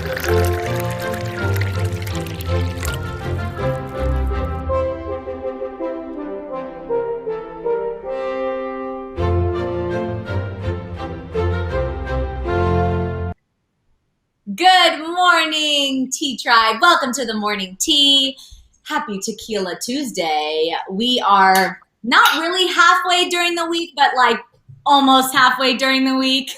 Good morning, Tea Tribe. Welcome to the Morning Tea. Happy Tequila Tuesday. We are not really halfway during the week, but like almost halfway during the week.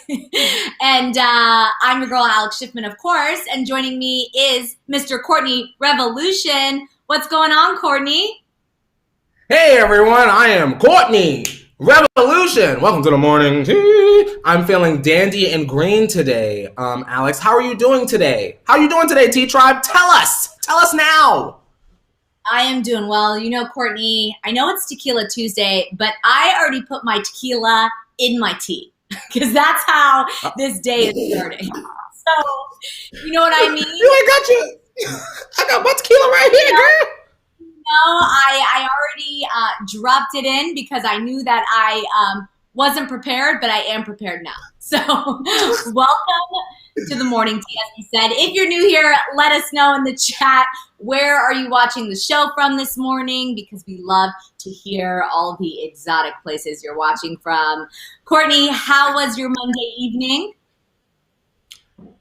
And I'm your girl, Alex Schiffman, of course. And joining me is Mr. Courtney Revolution. What's going on, Courtney? Hey, everyone. I am Courtney Revolution. Welcome to the Morning Tea. I'm feeling dandy and green today. Alex, how are you doing today? How are you doing today, Tea Tribe? Tell us. Tell us now. I am doing well. You know, Courtney, I know it's Tequila Tuesday, but I already put my tequila in my tea because that's how this day is starting. So, you know what I mean? I got my tequila right here, girl. No, I already dropped it in because I knew that I wasn't prepared, but I am prepared now. So welcome to the Morning Tea, as we said. If you're new here, let us know in the chat, where are you watching the show from this morning? Because we love to hear all the exotic places you're watching from. Courtney, how was your Monday evening?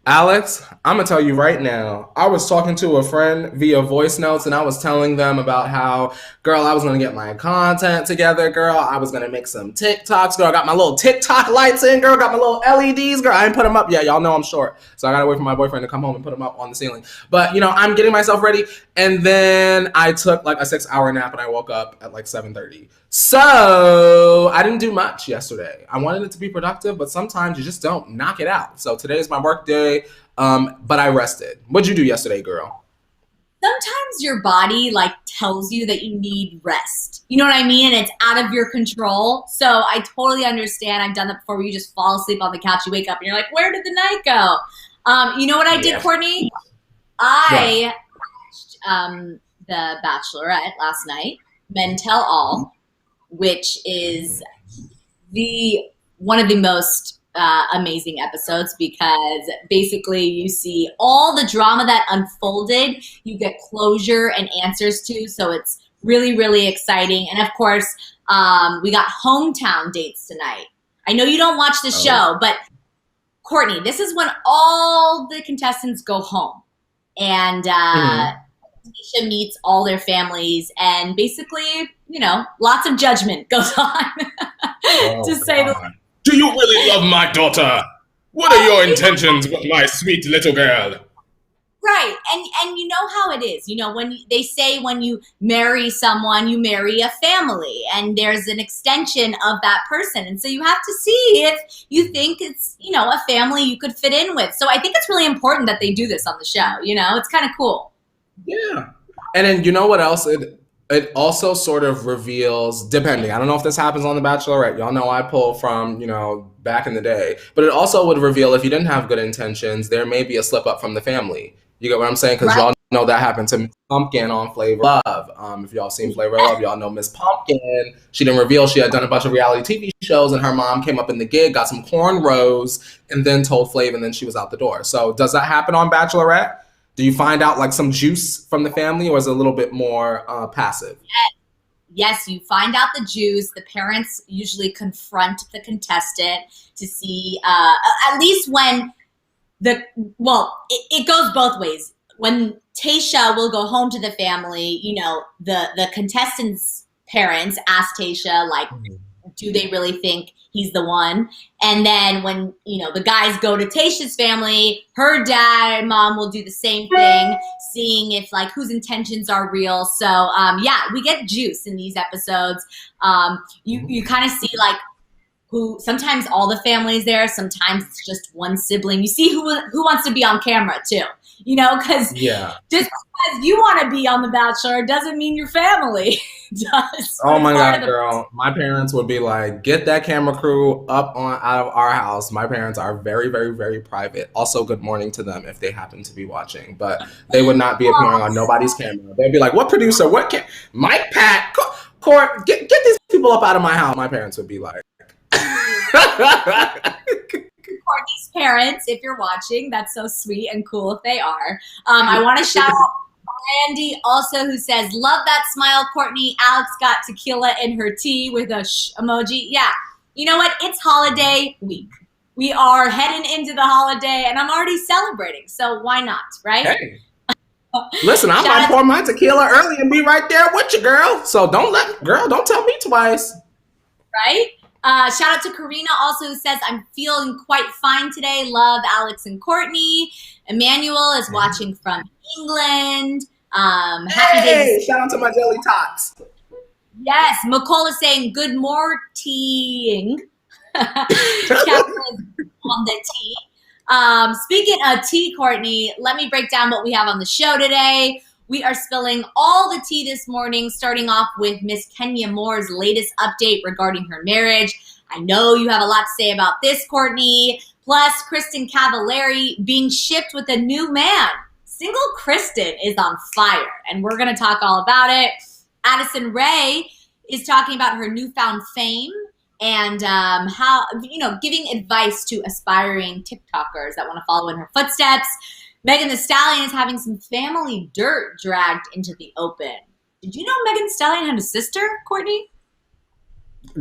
Alex, I'm going to tell you right now, I was talking to a friend via voice notes and I was telling them about how, girl, I was going to get my content together, girl. I was going to make some TikToks, girl. I got my little TikTok lights in, girl. Got my little LEDs, girl. I didn't put them up yet. Y'all know I'm short. So I got to wait for my boyfriend to come home and put them up on the ceiling. But, you know, I'm getting myself ready. And then I took like a 6-hour nap and I woke up at like 7:30. So I didn't do much yesterday. I wanted it to be productive, but sometimes you just don't knock it out. So today is my work day, but I rested. What'd you do yesterday, girl? Sometimes your body like tells you that you need rest. You know what I mean? And it's out of your control. So I totally understand. I've done that before where you just fall asleep on the couch, you wake up and you're like, where did the night go? You know what I did, Courtney? I watched The Bachelorette last night, Men Tell All, which is one of the most amazing episodes because basically you see all the drama that unfolded, you get closure and answers to, so it's really, really exciting. And of course, we got hometown dates tonight. I know you don't watch the show, but Courtney, this is when all the contestants go home and Tisha meets all their families and basically, you know, lots of judgment goes on to say the least. Do you really love my daughter? What are your intentions with my sweet little girl? Right. And you know how it is. You know, when they say when you marry someone, you marry a family and there's an extension of that person. And so you have to see if you think it's, you know, a family you could fit in with. So I think it's really important that they do this on the show. You know, it's kind of cool. Yeah. And then you know what else? It also sort of reveals, depending, I don't know if this happens on The Bachelorette. Y'all know I pull from, you know, back in the day. But it also would reveal if you didn't have good intentions, there may be a slip up from the family. You get what I'm saying? Because y'all know that happened to Miss Pumpkin on Flavor of Love. If y'all seen Flavor of Love, y'all know Miss Pumpkin. She didn't reveal she had done a bunch of reality TV shows and her mom came up in the gig, got some cornrows, and then told Flav and then she was out the door. So does that happen on Bachelorette? Do you find out like some juice from the family or is it a little bit more passive? Yes, you find out the juice. The parents usually confront the contestant to see, at least when it goes both ways. When Tayshia will go home to the family, you know, the contestants' parents ask Tayshia, like, do they really think he's the one? And then when, you know, the guys go to Tayshia's family, her dad and mom will do the same thing, seeing if like whose intentions are real. So we get juice in these episodes. You kind of see like who, sometimes all the family's there, sometimes it's just one sibling. You see who wants to be on camera too, you know, because just because you want to be on The Bachelor doesn't mean your family does. Oh my God, girl. My parents would be like, get that camera crew out of our house. My parents are very, very, very private. Also, good morning to them if they happen to be watching. But they would not be appearing on nobody's camera. They'd be like, what producer? What Mike, Pat, Court, get these people up out of my house. My parents would be like, to Courtney's parents, if you're watching. That's so sweet and cool if they are. I want to shout out Andy also, who says, love that smile, Courtney. Alex got tequila in her tea with a emoji. Yeah. You know what? It's holiday week. We are heading into the holiday, and I'm already celebrating. So why not, right? Hey. Listen, I might pour my tequila early and be right there with you, girl. So don't tell me twice. Right? Shout out to Karina also, who says, I'm feeling quite fine today. Love Alex and Courtney. Emmanuel is watching from England. Happy days. Shout out to my jelly tots. Yes, McCall is saying good morning. Catherine is on the tea. Speaking of tea, Courtney, let me break down what we have on the show today. We are spilling all the tea this morning, starting off with Miss Kenya Moore's latest update regarding her marriage. I know you have a lot to say about this, Courtney. Plus, Kristen Cavallari being shipped with a new man. Single Kristen is on fire, and we're going to talk all about it. Addison Rae is talking about her newfound fame and how, giving advice to aspiring TikTokers that want to follow in her footsteps. Megan Thee Stallion is having some family dirt dragged into the open. Did you know Megan Thee Stallion had a sister, Courtney?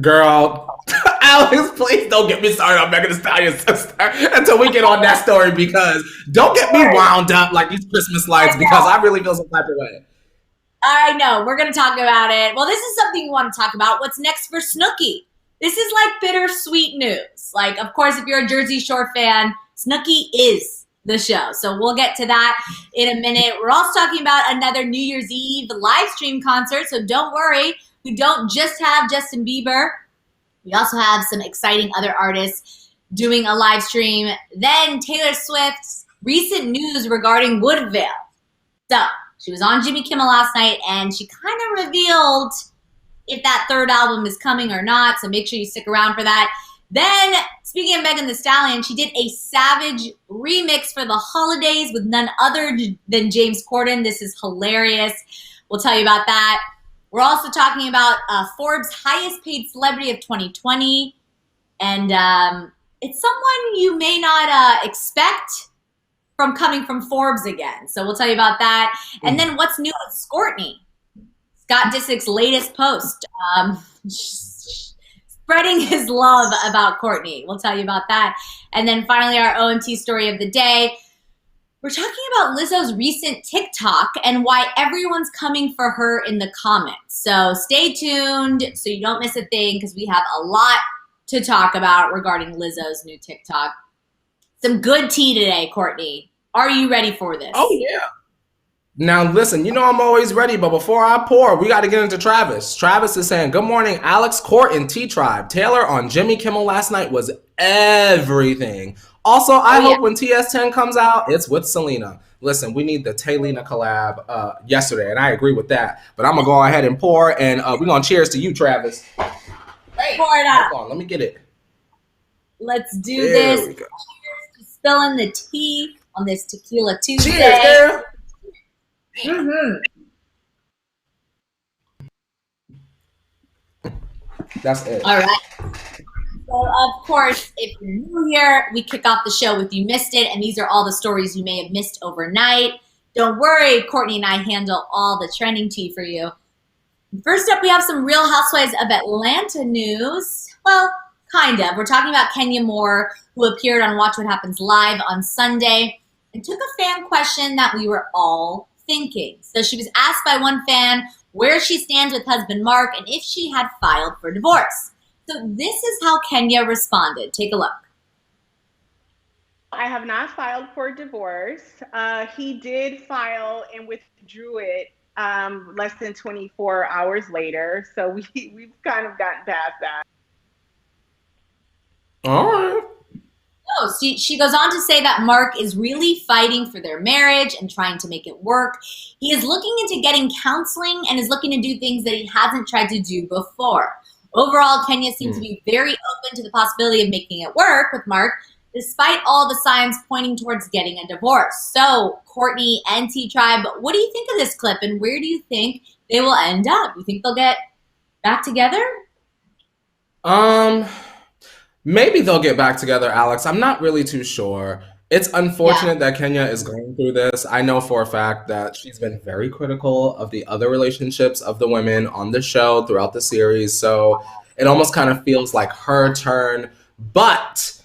Girl, Alex, please don't get me started on Megan Thee Stallion's sister until we get on that story, because don't get me wound up like these Christmas lights, because I really feel some type of way. I know. We're going to talk about it. Well, this is something you want to talk about. What's next for Snooki? This is like bittersweet news. Like, of course, if you're a Jersey Shore fan, Snooki is the show. So we'll get to that in a minute. We're also talking about another New Year's Eve live stream concert. So don't worry. We don't just have Justin Bieber. We also have some exciting other artists doing a live stream. Then Taylor Swift's recent news regarding Woodville. So she was on Jimmy Kimmel last night, and she kind of revealed if that third album is coming or not. So make sure you stick around for that. Then, speaking of Megan Thee Stallion, she did a Savage remix for the holidays with none other than James Corden. This is hilarious. We'll tell you about that. We're also talking about Forbes' highest paid celebrity of 2020. And it's someone you may not expect from coming from Forbes again. So we'll tell you about that. And then what's new with Courtney? Scott Disick's latest post. Spreading his love about Courtney. We'll tell you about that. And then finally, our OMT story of the day. We're talking about Lizzo's recent TikTok and why everyone's coming for her in the comments. So stay tuned so you don't miss a thing, because we have a lot to talk about regarding Lizzo's new TikTok. Some good tea today, Courtney. Are you ready for this? Oh, yeah. Now, listen, I'm always ready, but before I pour, we got to get into Travis. Travis is saying, good morning, Alex, Court, and T-Tribe. Taylor on Jimmy Kimmel last night was everything. Also, I hope when TS10 comes out, it's with Selena. Listen, we need the Taylena collab yesterday, and I agree with that. But I'm going to go ahead and pour, and we're going to cheers to you, Travis. Hey, pour it up. Hold on, let me get it. Let's do this. Cheers to spilling the tea on this Tequila Tuesday. Cheers, girl. Mm-hmm. That's it. All right. So, of course, if you're new here, we kick off the show with You Missed It, and these are all the stories you may have missed overnight. Don't worry, Courtney and I handle all the trending tea for you. First up, we have some Real Housewives of Atlanta news. Well, kind of. We're talking about Kenya Moore, who appeared on Watch What Happens Live on Sunday and took a fan question that we were all thinking. So she was asked by one fan where she stands with husband Mark and if she had filed for divorce. So this is how Kenya responded. Take a look. I have not filed for divorce. He did file and withdrew it less than 24 hours later. So we've kind of gotten past that. All right. Oh, she goes on to say that Mark is really fighting for their marriage and trying to make it work. He is looking into getting counseling and is looking to do things that he hasn't tried to do before. Overall, Kenya seems to be very open to the possibility of making it work with Mark, despite all the signs pointing towards getting a divorce. So, Courtney and T-Tribe, what do you think of this clip, and where do you think they will end up? You think they'll get back together? Maybe they'll get back together, Alex. I'm not really too sure. It's Yeah. unfortunate that Kenya is going through this. I know for a fact that she's been very critical of the other relationships of the women on the show throughout the series. So it almost kind of feels like her turn. But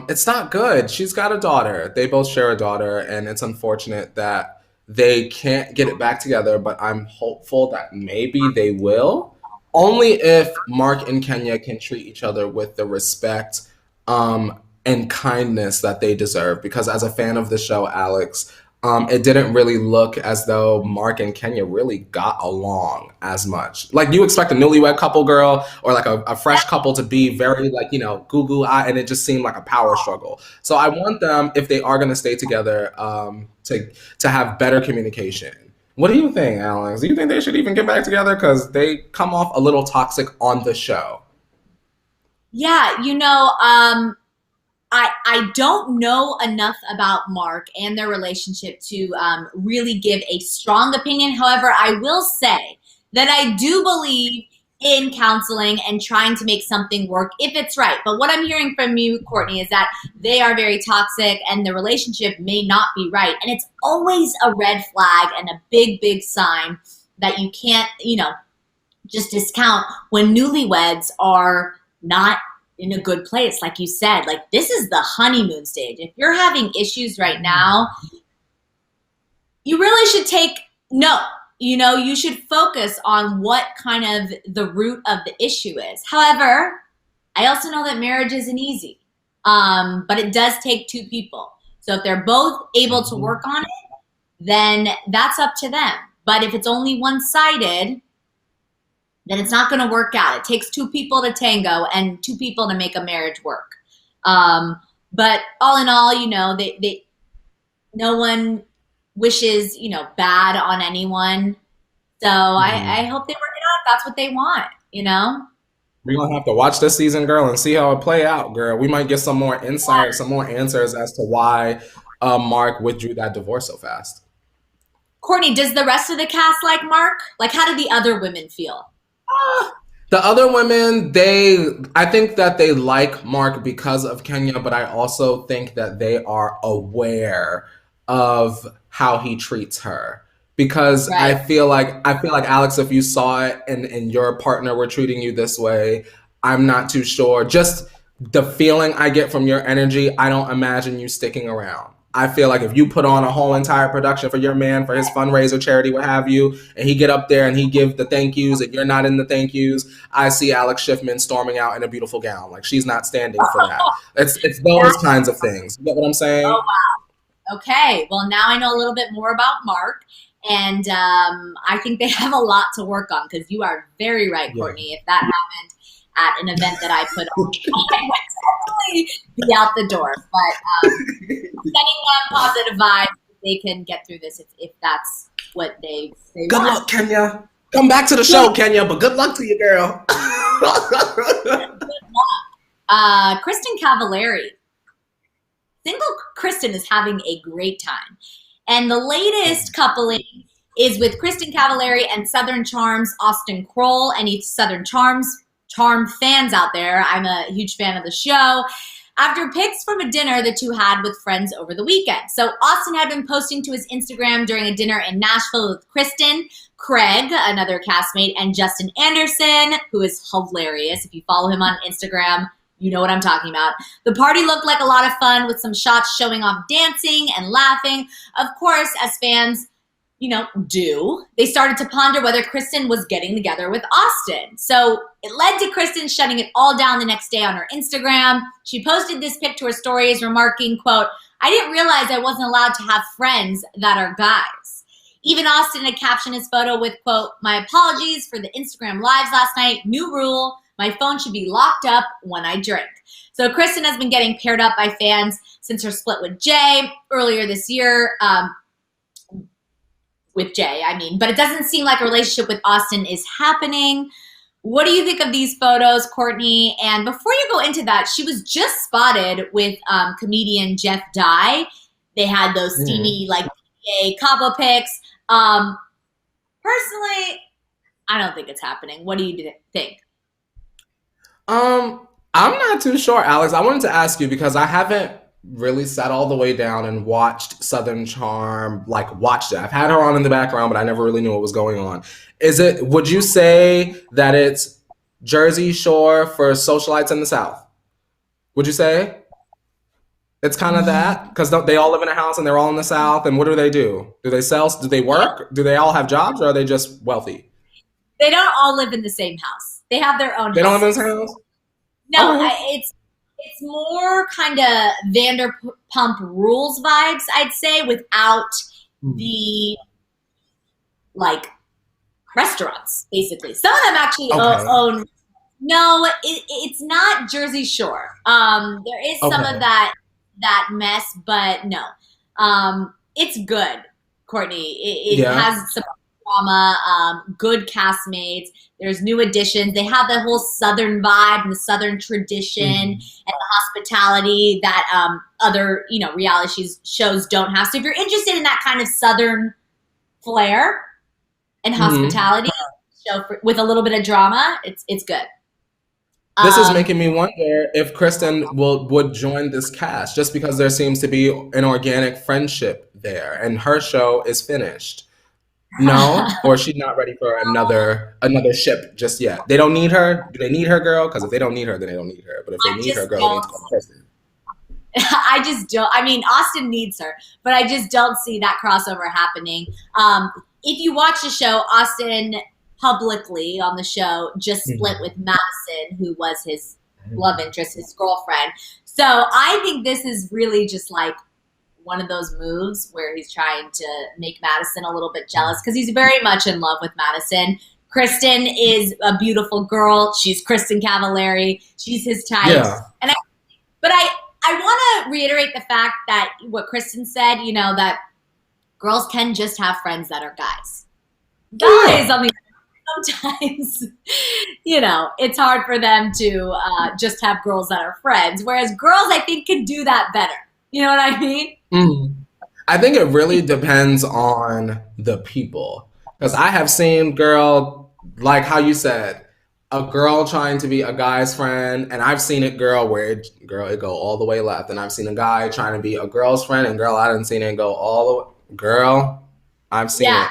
it's not good. She's got a daughter. They both share a daughter, and it's unfortunate that they can't get it back together, but I'm hopeful that maybe they will. Only if Mark and Kenya can treat each other with the respect and kindness that they deserve. Because as a fan of the show, Alex, it didn't really look as though Mark and Kenya really got along as much. Like you expect a newlywed couple girl or like a fresh couple to be very like, goo goo eye, and it just seemed like a power struggle. So I want them, if they are going to stay together, to have better communication. What do you think, Alex? Do you think they should even get back together? Because they come off a little toxic on the show. Yeah, I don't know enough about Mark and their relationship to really give a strong opinion. However, I will say that I do believe in counseling and trying to make something work if it's right. But what I'm hearing from you, Courtney, is that they are very toxic and the relationship may not be right. And it's always a red flag and a big, big sign that you can't, just discount when newlyweds are not in a good place. Like you said, like this is the honeymoon stage. If you're having issues right now, you really should take note. You should focus on what kind of the root of the issue is. However, I also know that marriage isn't easy, but it does take two people. So if they're both able to work on it, then that's up to them. But if it's only one-sided, then it's not going to work out. It takes two people to tango and two people to make a marriage work. But all in all, they no one wishes, bad on anyone. So I hope they work it out. That's what they want. We're gonna have to watch this season, girl, and see how it play out, girl. We might get some more insight, some more answers as to why Mark withdrew that divorce so fast. Courtney, does the rest of the cast like Mark? Like, how did the other women feel? The other women, I think that they like Mark because of Kenya, but I also think that they are aware of how he treats her. Because Right. I feel like Alex, if you saw it and your partner were treating you this way, I'm not too sure. Just the feeling I get from your energy, I don't imagine you sticking around. I feel like if you put on a whole entire production for your man, for his fundraiser, charity, what have you, and he get up there and he give the thank yous and you're not in the thank yous, I see Alex Schiffman storming out in a beautiful gown. Like she's not standing for that. It's those kinds of things. You get what I'm saying? Oh, wow. Okay. Well, now I know a little bit more about Mark. And I think they have a lot to work on because you are very right, Courtney. If that happened at an event that I put on, I would definitely be out the door. But sending them positive vibes, they can get through this if that's what they Good want. luck, Kenya. Come back to the show, Kenya, but good luck to you, girl. Kristen Cavallari. Single Kristen is having a great time. And the latest coupling is with Kristen Cavallari and Southern Charms Austin Kroll. Any Southern Charm fans out there, I'm a huge fan of the show. After pics from a dinner the two had with friends over the weekend. So Austin had been posting to his Instagram during a dinner in Nashville with Kristen, Craig, another castmate, and Justin Anderson, who is hilarious. If you follow him on Instagram, you know what I'm talking about. The party looked like a lot of fun with some shots showing off dancing and laughing. Of course, as fans, do. They started to ponder whether Kristen was getting together with Austin. So it led to Kristen shutting it all down the next day on her Instagram. She posted this pic to her stories, remarking, quote, "I didn't realize I wasn't allowed to have friends that are guys." Even Austin had captioned his photo with, quote, "My apologies for the Instagram lives last night. New rule. My phone should be locked up when I drink." So Kristen has been getting paired up by fans since her split with Jay earlier this year. With Jay, but it doesn't seem like a relationship with Austin is happening. What do you think of these photos, Courtney? And before you go into that, she was just spotted with comedian Jeff Dye. They had those steamy, PA couple pics. Personally, I don't think it's happening. What do you think? I'm not too sure, Alex. I wanted to ask you because I haven't really sat all the way down and watched Southern Charm, like watched it. I've had her on in the background, but I never really knew what was going on. Would you say that it's Jersey Shore for socialites in the South? Would you say? It's kind of that because they all live in a house and they're all in the South. And what do? Do they sell? Do they work? Do they all have jobs or are they just wealthy? They don't all live in the same house. They have their own They don't live in the houses. same house? No, Okay. it's more kind of Vanderpump Rules vibes, I'd say, without the like restaurants, basically. Some of them actually Okay. own. No, it's not Jersey Shore. There is some Okay. of that mess, but no. It's good, Courtney. It Yeah. has some drama, good castmates. There's new additions. They have the whole Southern vibe and the Southern tradition and the hospitality that other, reality shows don't have. So if you're interested in that kind of Southern flair and hospitality show with a little bit of drama, it's good. This is making me wonder if Kristen would join this cast just because there seems to be an organic friendship there and her show is finished. No? Or she's not ready for another ship just yet. They don't need her? Do they need her, girl? Because if they don't need her, then they don't need her. But if they need her, girl, they need to call Kristen. I just don't. I mean, Austin needs her, but I just don't see that crossover happening. If you watch the show, Austin publicly on the show just split with Madison, who was his love interest, his girlfriend. So I think this is really just like one of those moves where he's trying to make Madison a little bit jealous because he's very much in love with Madison. Kristen is a beautiful girl. She's Kristen Cavallari. She's his type. Yeah. But I want to reiterate the fact that what Kristen said, that girls can just have friends that are guys. Guys, I mean, sometimes, it's hard for them to just have girls that are friends, whereas girls, I think, can do that better. You know what I mean? I think it really depends on the people. Because I have seen, girl, like how you said, a girl trying to be a guy's friend, and I've seen it, where it go all the way left. And I've seen a guy trying to be a girl's friend, and girl, I didn't see it go all the way. Girl, I've seen it.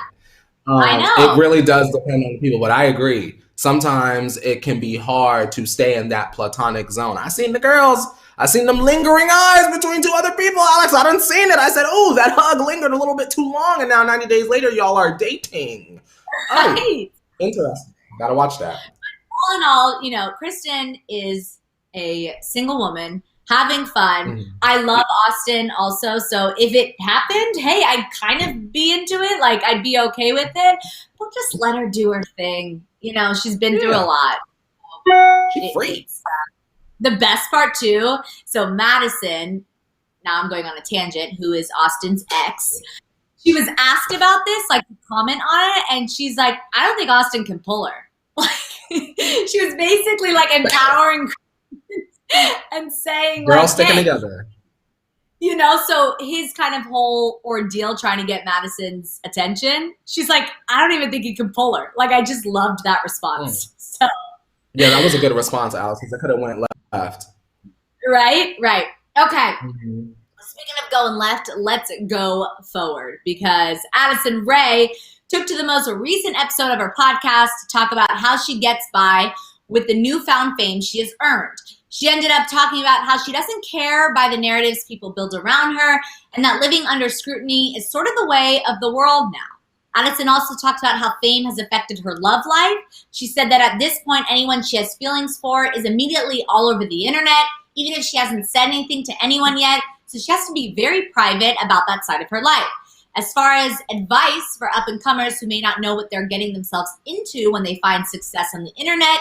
I know. It really does depend on the people, but I agree. Sometimes it can be hard to stay in that platonic zone. I seen them lingering eyes between two other people, Alex. I done seen it. I said, oh, that hug lingered a little bit too long, and now 90 days later, y'all are dating. Right. Oh, interesting. Gotta watch that. All in all, Kristen is a single woman having fun. I love Austin also. So if it happened, hey, I'd kind of be into it. Like, I'd be okay with it. But just let her do her thing. She's been through a lot. She's free. The best part, too, so Madison, now I'm going on a tangent, who is Austin's ex, she was asked about this, like, to comment on it, and she's like, I don't think Austin can pull her. Like, she was basically, like, empowering and saying, Girls like, sticking hey, together. So his kind of whole ordeal trying to get Madison's attention, she's like, I don't even think he can pull her. Like, I just loved that response. So yeah, that was a good response, Alex, because I could have went left. Right. Okay. Speaking of going left, let's go forward because Addison Rae took to the most recent episode of her podcast to talk about how she gets by with the newfound fame she has earned. She ended up talking about how she doesn't care by the narratives people build around her and that living under scrutiny is sort of the way of the world now. Addison also talked about how fame has affected her love life. She said that at this point, anyone she has feelings for is immediately all over the internet, even if she hasn't said anything to anyone yet. So she has to be very private about that side of her life. As far as advice for up-and-comers who may not know what they're getting themselves into when they find success on the internet,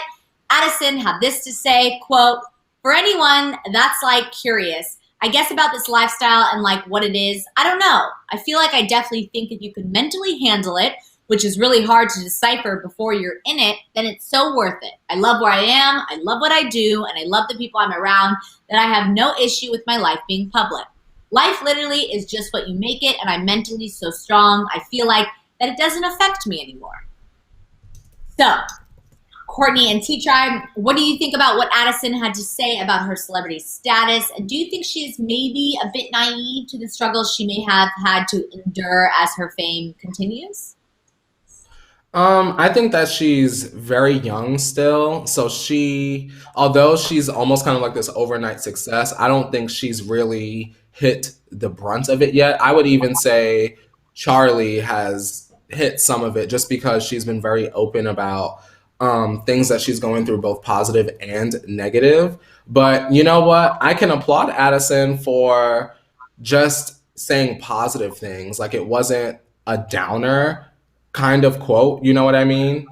Addison had this to say, quote, for anyone that's like curious, I guess about this lifestyle and like what it is, I don't know. I feel like I definitely think if you can mentally handle it, which is really hard to decipher before you're in it, then it's so worth it. I love where I am, I love what I do, and I love the people I'm around, that I have no issue with my life being public. Life literally is just what you make it, and I'm mentally so strong, I feel like that it doesn't affect me anymore. So, Courtney and Tea Tribe, what do you think about what Addison had to say about her celebrity status? And do you think she is maybe a bit naive to the struggles she may have had to endure as her fame continues? I think that she's very young still. So although she's almost kind of like this overnight success, I don't think she's really hit the brunt of it yet. I would even say Charlie has hit some of it just because she's been very open about things that she's going through, both positive and negative. But you know what? I can applaud Addison for just saying positive things. Like it wasn't a downer kind of quote. You know what I mean?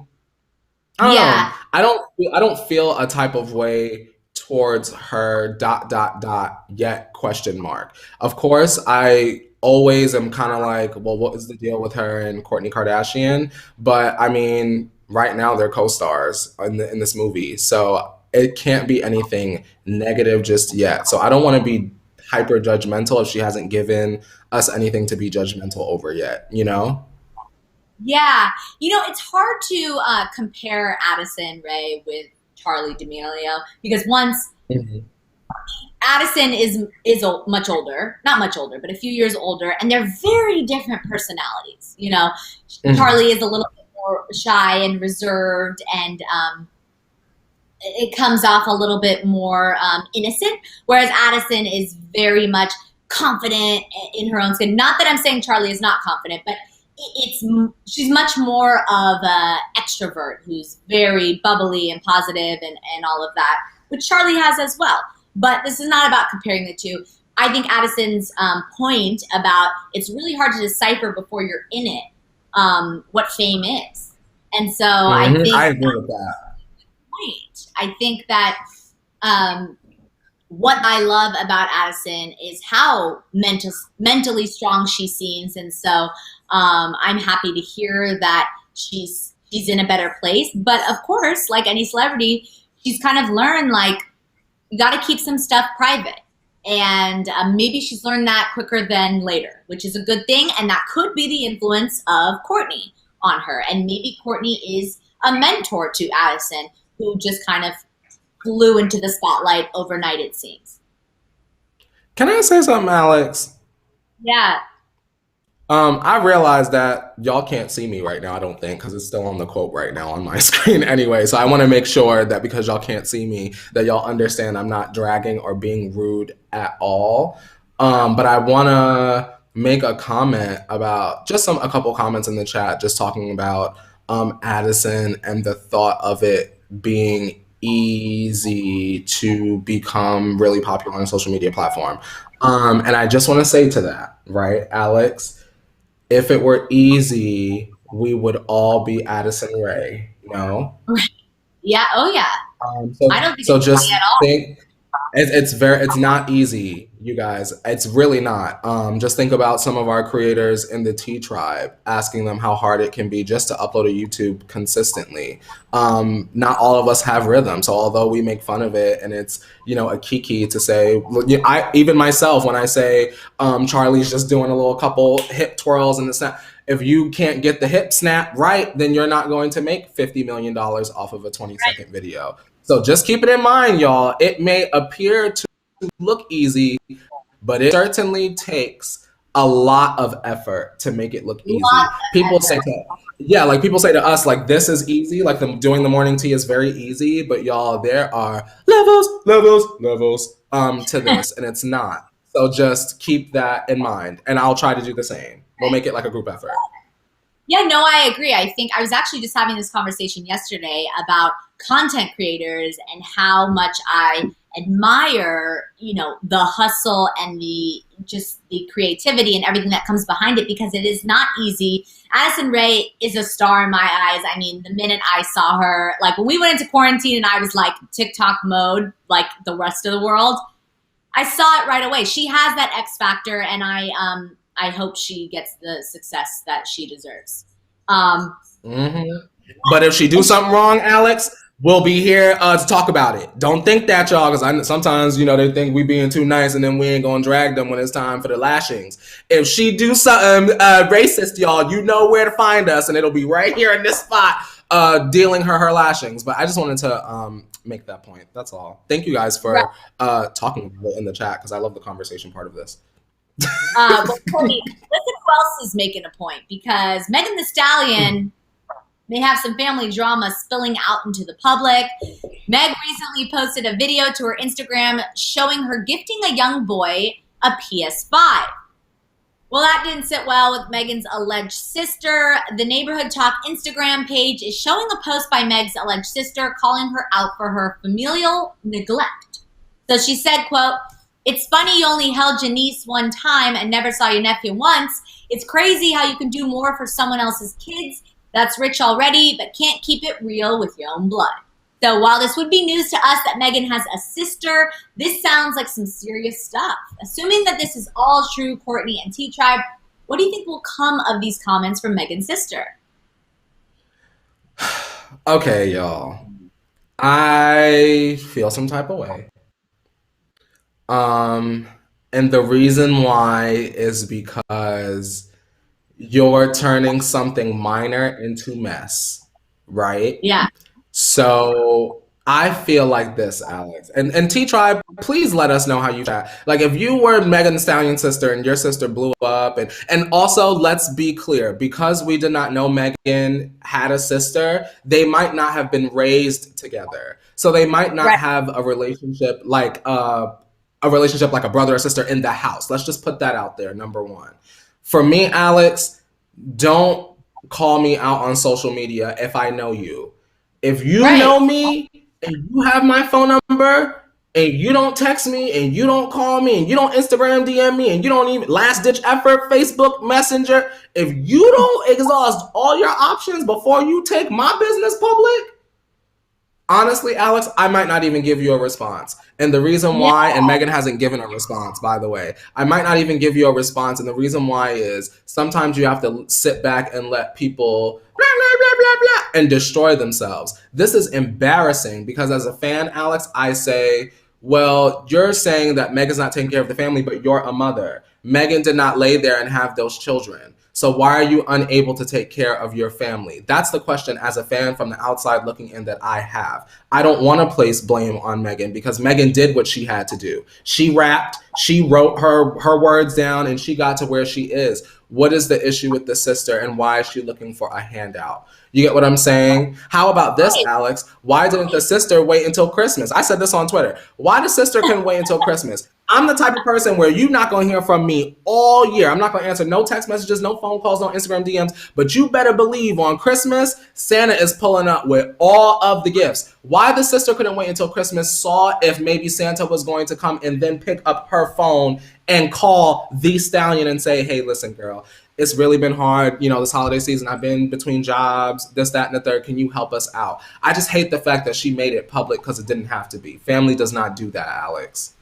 I don't know. Yeah. I don't feel a type of way towards her dot dot dot yet question mark. Of course, I always am kind of like, well, what is the deal with her and Kourtney Kardashian? But I mean, right now they're co-stars in this movie, so it can't be anything negative just yet. So I don't want to be hyper judgmental if she hasn't given us anything to be judgmental over yet. You know? Yeah. It's hard to compare Addison Rae with Charlie D'Amelio because once Mhm. Addison is much older, not much older, but a few years older, and they're very different personalities. Mhm. Charlie is a little bit more shy and reserved, and it comes off a little bit more innocent, whereas Addison is very much confident in her own skin. Not that I'm saying Charlie is not confident, but she's much more of a extrovert who's very bubbly and positive and all of that, which Charlie has as well. But this is not about comparing the two. I think Addison's point about it's really hard to decipher before you're in it what fame is. And so I Mhm. think I agree with that. point. I think that what I love about Addison is how mentally strong she seems, and so I'm happy to hear that she's in a better place. But of course, like any celebrity, she's kind of learned like you got to keep some stuff private, and maybe she's learned that quicker than later, which is a good thing, and that could be the influence of Courtney on her, and maybe Courtney is a mentor to Addison, who just kind of flew into the spotlight overnight, it seems. Can I say something, Alex? Yeah. I realize that y'all can't see me right now, I don't think, because it's still on the quote right now on my screen anyway. So I want to make sure that because y'all can't see me, that y'all understand I'm not dragging or being rude at all. But I want to make a comment about just a couple comments in the chat, just talking about Addison and the thought of it being easy to become really popular on a social media platform. And I just want to say to that, right, Alex? If it were easy, we would all be Addison Rae, you know? Yeah. Oh, yeah. I don't think So it's funny just at all. think, it's not easy, you guys. It's really not. Just think about some of our creators in the Tea Tribe, asking them how hard it can be just to upload a YouTube consistently. Not all of us have rhythm, so although we make fun of it, and it's a kiki to say, I even myself when I say Charlie's just doing a little couple hip twirls and the snap. If you can't get the hip snap right, then you're not going to make $50 million off of a 20-second video. So just keep it in mind, y'all. It may appear to look easy, but it certainly takes a lot of effort to make it look easy. People say people say to us, like, this is easy, like doing the morning tea is very easy, but y'all, there are levels to this, and it's not. So just keep that in mind, and I'll try to do the same. We'll make it like a group effort. Yeah, no, I agree. I think I was actually just having this conversation yesterday about content creators and how much I admire, the hustle and the creativity and everything that comes behind it, because it is not easy. Addison Rae is a star in my eyes. I mean, the minute I saw her, like when we went into quarantine and I was like TikTok mode, like the rest of the world, I saw it right away. She has that X factor, and I hope she gets the success that she deserves. But if she do something wrong, Alex, we'll be here to talk about it. Don't think that, y'all, because sometimes they think we being too nice, and then we ain't gonna drag them when it's time for the lashings. If she do something racist, y'all, you know where to find us, and it'll be right here in this spot dealing her lashings. But I just wanted to make that point. That's all. Thank you guys for talking about it in the chat, because I love the conversation part of this. Well, Courtney, listen who else is making a point, because Megan Thee Stallion may have some family drama spilling out into the public. Meg recently posted a video to her Instagram showing her gifting a young boy a PS5. Well, that didn't sit well with Megan's alleged sister. The Neighborhood Talk Instagram page is showing a post by Meg's alleged sister calling her out for her familial neglect. So she said, quote, "It's funny you only held your niece one time and never saw your nephew once. It's crazy how you can do more for someone else's kids that's rich already, but can't keep it real with your own blood." So while this would be news to us that Megan has a sister, this sounds like some serious stuff. Assuming that this is all true, Courtney and T-Tribe, what do you think will come of these comments from Megan's sister? Okay, y'all. I feel some type of way. And the reason why is because you're turning something minor into mess, right? Yeah. So I feel like this, Alex. And T-Tribe, please let us know how you chat. Like, if you were Megan Thee Stallion's sister and your sister blew up, and also, let's be clear, because we did not know Megan had a sister, they might not have been raised together. So they might not have a relationship like a brother or sister in the house. Let's just put that out there, number one. For me, Alex, don't call me out on social media if I know you. If you know me and you have my phone number and you don't text me and you don't call me and you don't Instagram DM me and you don't even last ditch effort, Facebook Messenger, if you don't exhaust all your options before you take my business public, honestly, Alex, I might not even give you a response. And the reason why, and Megan hasn't given a response, by the way, I might not even give you a response. And the reason why is sometimes you have to sit back and let people blah, blah, blah, blah, blah, and destroy themselves. This is embarrassing because as a fan, Alex, I say, well, you're saying that Megan's not taking care of the family, but you're a mother. Megan did not lay there and have those children. So why are you unable to take care of your family? That's the question as a fan from the outside looking in that I have. I don't want to place blame on Megan because Megan did what she had to do. She rapped, she wrote her words down, and she got to where she is. What is the issue with the sister and why is she looking for a handout? You get what I'm saying? How about this, Alex? Why didn't the sister wait until Christmas? I said this on Twitter. Why the sister couldn't wait until Christmas? I'm the type of person where you're not going to hear from me all year. I'm not going to answer no text messages, no phone calls, no Instagram DMs. But you better believe on Christmas, Santa is pulling up with all of the gifts. Why the sister couldn't wait until Christmas, saw if maybe Santa was going to come and then pick up her phone and call the Stallion and say, hey, listen, girl, it's really been hard, this holiday season. I've been between jobs, this, that, and the third. Can you help us out? I just hate the fact that she made it public because it didn't have to be. Family does not do that, Alex.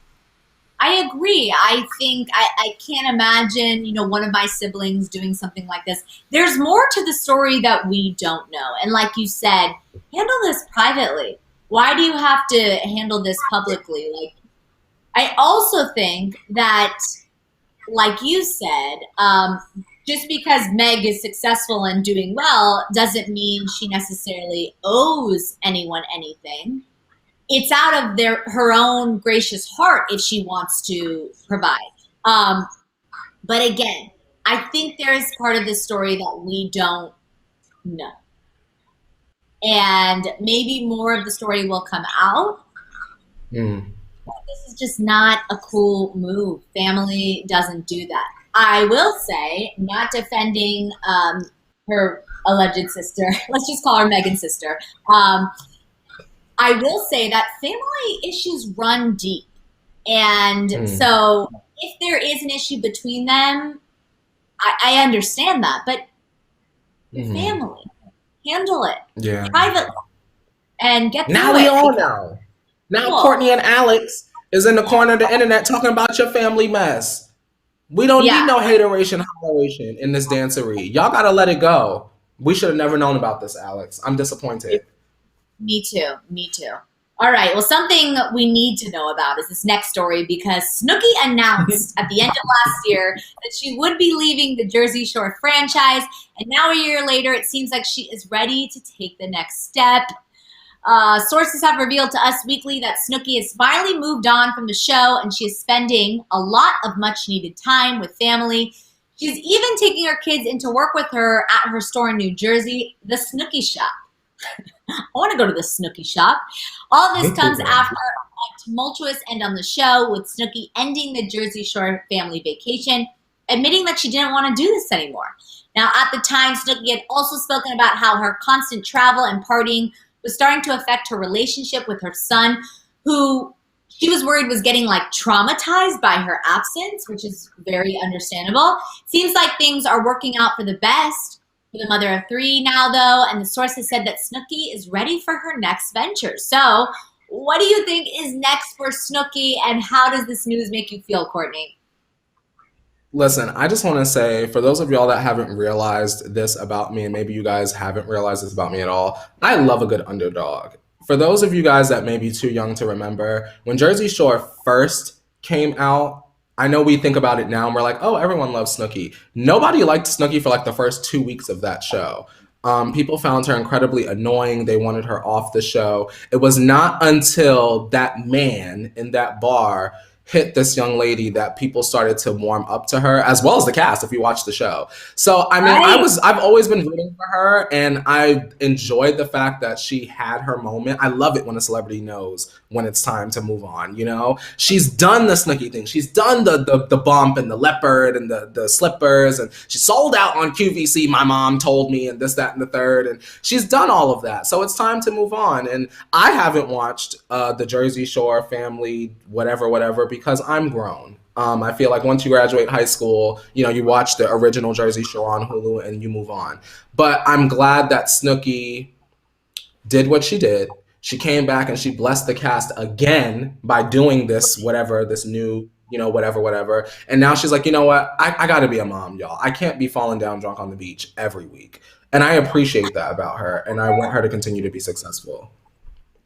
I agree. I think I can't imagine, one of my siblings doing something like this. There's more to the story that we don't know. And like you said, handle this privately. Why do you have to handle this publicly? I also think that, like you said, just because Meg is successful and doing well doesn't mean she necessarily owes anyone anything. It's out of her own gracious heart if she wants to provide. But again, I think there is part of this story that we don't know. And maybe more of the story will come out. This is just not a cool move. Family doesn't do that. I will say, not defending her alleged sister, let's just call her Megan's sister. I will say that family issues run deep. And so if there is an issue between them, I understand that. But family, handle it privately and get through it. Now we all know. Now Courtney and Alex is in the corner of the internet talking about your family mess. We don't need no hateration, holleration in this dancery. Y'all got to let it go. We should have never known about this, Alex. I'm disappointed. Me too. All right. Well, something we need to know about is this next story because Snooki announced at the end of last year that she would be leaving the Jersey Shore franchise. And now, a year later, it seems like she is ready to take the next step. Sources have revealed to Us Weekly that Snooki has finally moved on from the show and she is spending a lot of much needed time with family. She's even taking her kids into work with her at her store in New Jersey, the Snooki Shop. I want to go to the Snooki Shop. All this comes after a tumultuous end on the show, with Snooki ending the Jersey Shore family vacation, admitting that she didn't want to do this anymore. Now, at the time, Snooki had also spoken about how her constant travel and partying was starting to affect her relationship with her son, who she was worried was getting like traumatized by her absence, which is very understandable. Seems like things are working out for the best for the mother of three now, though, and the sources said that Snooki is ready for her next venture. So what do you think is next for Snooki, and how does this news make you feel, Courtney? Listen, I just want to say, for those of y'all that haven't realized this about me, and maybe you guys haven't realized this about me at all, I love a good underdog. For those of you guys that may be too young to remember, when Jersey Shore first came out, I know we think about it now and we're like, oh, everyone loves Snooki. Nobody liked Snooki for like the first 2 weeks of that show. People found her incredibly annoying. They wanted her off the show. It was not until that man in that bar hit this young lady that people started to warm up to her, as well as the cast, if you watch the show. So, I mean, Right. I've always been rooting for her, and I enjoyed the fact that she had her moment. I love it when a celebrity knows when it's time to move on, you know? She's done the Snooki thing. She's done the bump and the leopard and the slippers, and she sold out on QVC, my mom told me, and this, that, and the third, and she's done all of that. So it's time to move on. And I haven't watched the Jersey Shore family, whatever, because I'm grown. I feel like once you graduate high school, you know, you watch the original Jersey Shore on Hulu and you move on. But I'm glad that Snooki did what she did. She came back and she blessed the cast again by doing this, whatever, this new, you know, whatever. And now she's like, you know what? I got to be a mom, y'all. I can't be falling down drunk on the beach every week. And I appreciate that about her. And I want her to continue to be successful.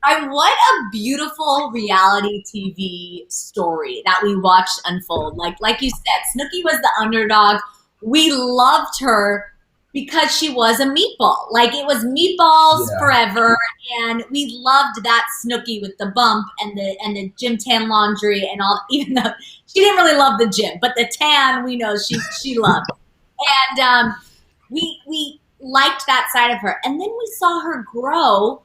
What a beautiful reality TV story that we watched unfold. Like you said, Snooki was the underdog. We loved her because she was a meatball. Like, it was meatballs Yeah. forever, and we loved that Snooki with the bump and the gym tan laundry and all. Even though she didn't really love the gym, but the tan we know she loved. And we liked that side of her, and then we saw her grow.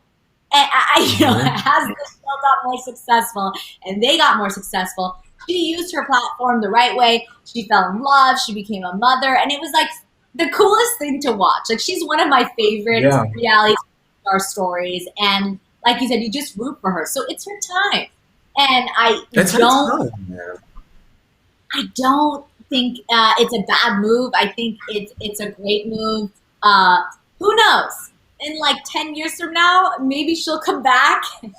And as the show got more successful and they got more successful, she used her platform the right way. She fell in love. She became a mother, and it was like the coolest thing to watch. Like, she's one of my favorite reality star stories, and like you said, you just root for her. So it's her time, and I don't think it's a bad move. I think it's a great move. Who knows? In like 10 years from now, maybe she'll come back and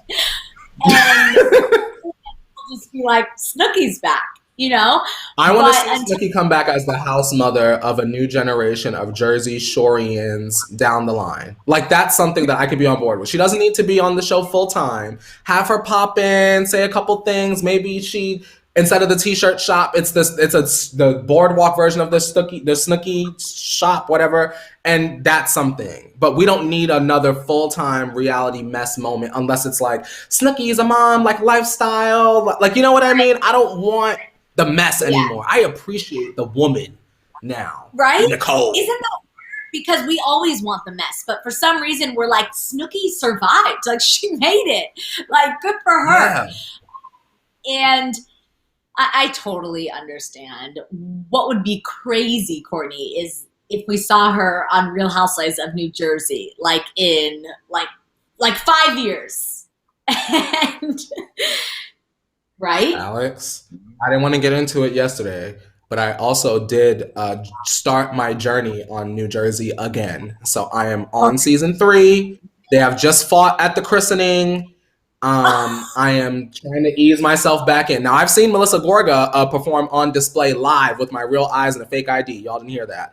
we'll just be like, Snooki's back, you know? I want to see Snooki come back as the house mother of a new generation of Jersey Shoreans down the line. Like, that's something that I could be on board with. She doesn't need to be on the show full time. Have her pop in, say a couple things. Maybe she, instead of the t-shirt shop, it's the boardwalk version of the Snooki shop, whatever. And that's something. But we don't need another full-time reality mess moment unless it's like, Snooki is a mom, like lifestyle. Like, you know what I mean? I don't want the mess anymore. I appreciate the woman now. Right? Nicole. Isn't that weird? Because we always want the mess. But for some reason, we're like, Snooki survived. Like, she made it. Like, good for her. Yeah. And I totally understand. What would be crazy, Courtney, is if we saw her on Real Housewives of New Jersey, like in like 5 years. And, right? Alex, I didn't want to get into it yesterday, but I also did start my journey on New Jersey again. So I am on season 3. They have just fought at the christening. I am trying to ease myself back in. Now, I've seen Melissa Gorga perform on display live with my real eyes and a fake ID. Y'all didn't hear that.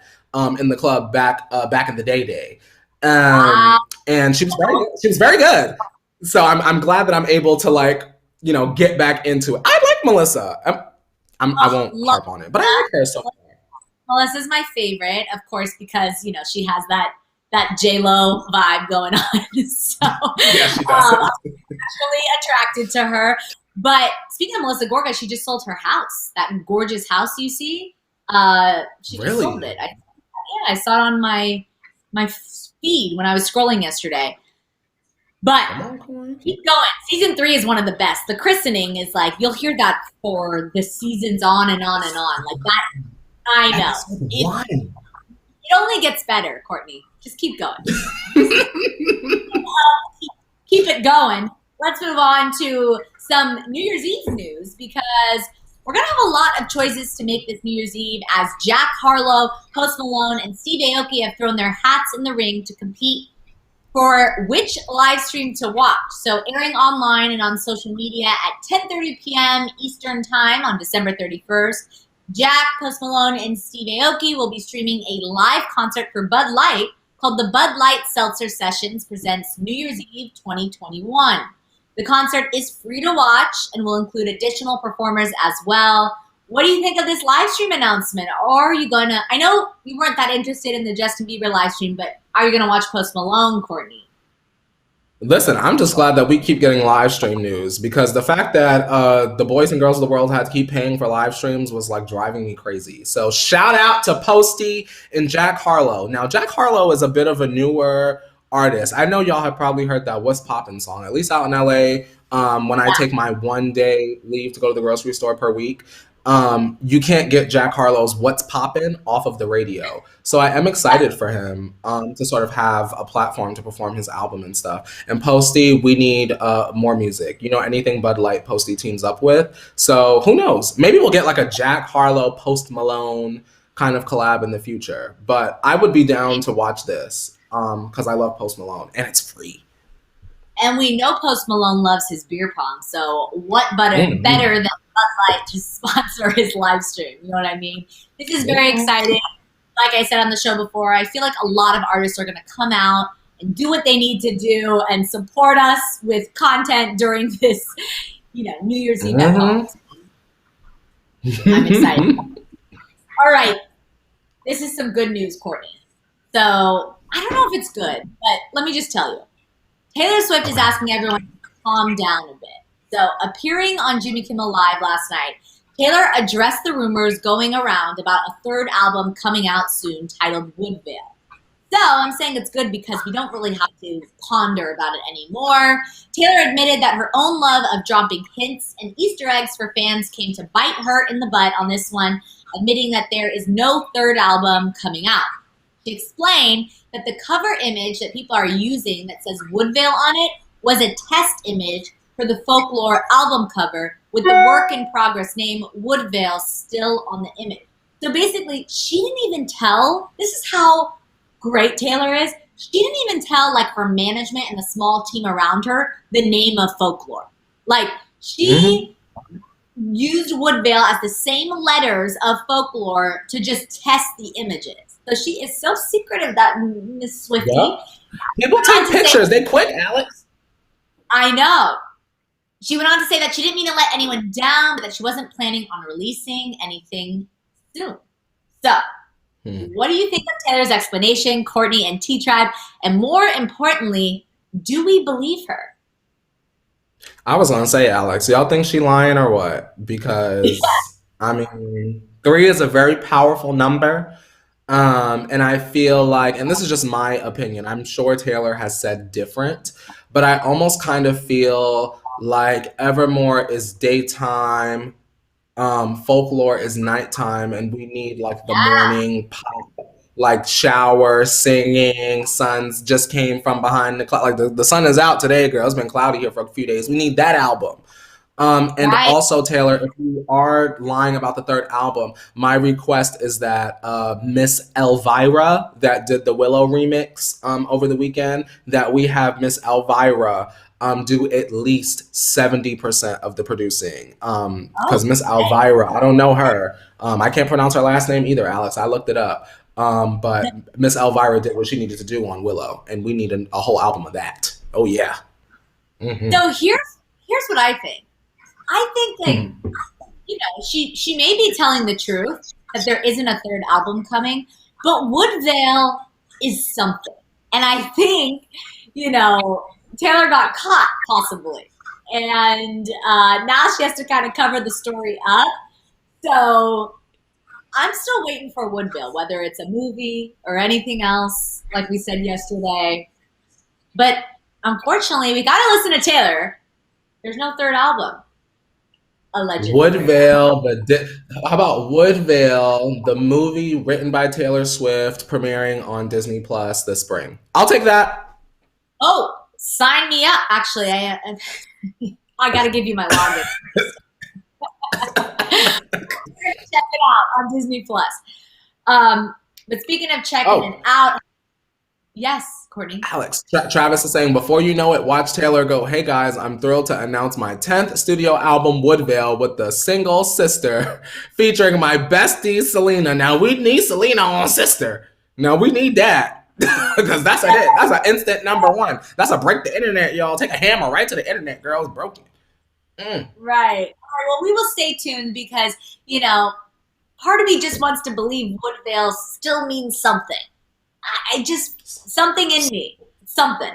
In the club back in the day. Wow. And she was very good. So I'm glad that I'm able to like, get back into it. I like Melissa. I won't harp on it, but I like her so far. Melissa's my favorite, of course, because she has that J-Lo vibe going on. So Yeah, she does. I'm actually attracted to her. But speaking of Melissa Gorga, she just sold her house. That gorgeous house you see. She just sold it. I saw it on my feed when I was scrolling yesterday. But keep going. Season 3 is one of the best. The christening is like, you'll hear that for the seasons on and on and on. Like that, I know. It only gets better, Courtney. Just keep going. Keep it going. Let's move on to some New Year's Eve news because we're going to have a lot of choices to make this New Year's Eve as Jack Harlow, Post Malone, and Steve Aoki have thrown their hats in the ring to compete for which live stream to watch. So airing online and on social media at 10:30 p.m. Eastern Time on December 31st, Jack, Post Malone, and Steve Aoki will be streaming a live concert for Bud Light called the Bud Light Seltzer Sessions Presents New Year's Eve 2021. The concert is free to watch and will include additional performers as well. What do you think of this live stream announcement? Or are you going to, I know you weren't that interested in the Justin Bieber live stream, but are you going to watch Post Malone, Courtney? Listen, I'm just glad that we keep getting live stream news because the fact that the boys and girls of the world had to keep paying for live streams was like driving me crazy. So shout out to Posty and Jack Harlow. Now, Jack Harlow is a bit of a newer artist. I know y'all have probably heard that What's Poppin' song, at least out in LA, when I take my 1 day leave to go to the grocery store per week. You can't get Jack Harlow's What's Poppin' off of the radio. So I am excited for him to sort of have a platform to perform his album and stuff. And Posty, we need more music. Anything Bud Light Posty teams up with. So who knows? Maybe we'll get like a Jack Harlow, Post Malone kind of collab in the future. But I would be down to watch this because I love Post Malone and it's free. And we know Post Malone loves his beer pong. So what better than Bud Light to sponsor his live stream? You know what I mean? This is very exciting. Like I said on the show before, I feel like a lot of artists are going to come out and do what they need to do and support us with content during this, New Year's Eve at home. I'm excited. All right. This is some good news, Courtney. So I don't know if it's good, but let me just tell you. Taylor Swift is asking everyone to calm down a bit. So, appearing on Jimmy Kimmel Live last night, Taylor addressed the rumors going around about a third album coming out soon titled Woodvale. So, I'm saying it's good because we don't really have to ponder about it anymore. Taylor admitted that her own love of dropping hints and Easter eggs for fans came to bite her in the butt on this one, admitting that there is no third album coming out. She explained that the cover image that people are using that says Woodvale on it was a test image for the Folklore album cover with the work in progress name Woodvale still on the image. So basically, she didn't even tell, this is how great Taylor is, she didn't even tell like her management and the small team around her the name of Folklore. Like she used Woodvale as the same letters of Folklore to just test the images. So she is so secretive, that Miss Swiftie. Yeah. People take pictures. They quick, Alex. I know. She went on to say that she didn't mean to let anyone down, but that she wasn't planning on releasing anything soon. So, what do you think of Taylor's explanation, Courtney and T-Tribe? And more importantly, do we believe her? I was going to say, Alex, y'all think she lying or what? Because, I mean, 3 is a very powerful number. And I feel like, and this is just my opinion, I'm sure Taylor has said different, but I almost kind of feel like Evermore is daytime, Folklore is nighttime, and we need like the morning pop, like shower, singing, suns just came from behind the cloud. Like the sun is out today, girl. It's been cloudy here for a few days. We need that album. And also, Taylor, if you are lying about the third album, my request is that Miss Elvira, that did the Willow remix over the weekend, that we have Miss Elvira do at least 70% of the producing. Because Miss Elvira, I don't know her. I can't pronounce her last name either, Alex. I looked it up. But Miss Elvira did what she needed to do on Willow, and we need a whole album of that. Oh, yeah. So here's what I think. I think like she may be telling the truth that there isn't a third album coming, but Woodvale is something. And I think, Taylor got caught possibly. And now she has to kind of cover the story up. So I'm still waiting for Woodville, whether it's a movie or anything else, like we said yesterday. But unfortunately, we got to listen to Taylor. There's no third album, allegedly. Woodvale, how about Woodvale, the movie written by Taylor Swift, premiering on Disney Plus this spring? I'll take that. Oh, sign me up. Actually, I got to give you my login. Check it out on Disney Plus. But speaking of checking it out, yes, Courtney. Alex, Travis is saying, before you know it, watch Taylor go, hey guys, I'm thrilled to announce my 10th studio album, Woodvale, with the single Sister, featuring my bestie, Selena. Now, we need Selena on Sister. Now, we need that. Because that's a hit. That's an instant number one. That's a break the internet, y'all. Take a hammer right to the internet, girl. It's broken. Right. All right. Well, we will stay tuned because, part of me just wants to believe Woodvale still means something. I just, something in me. Something.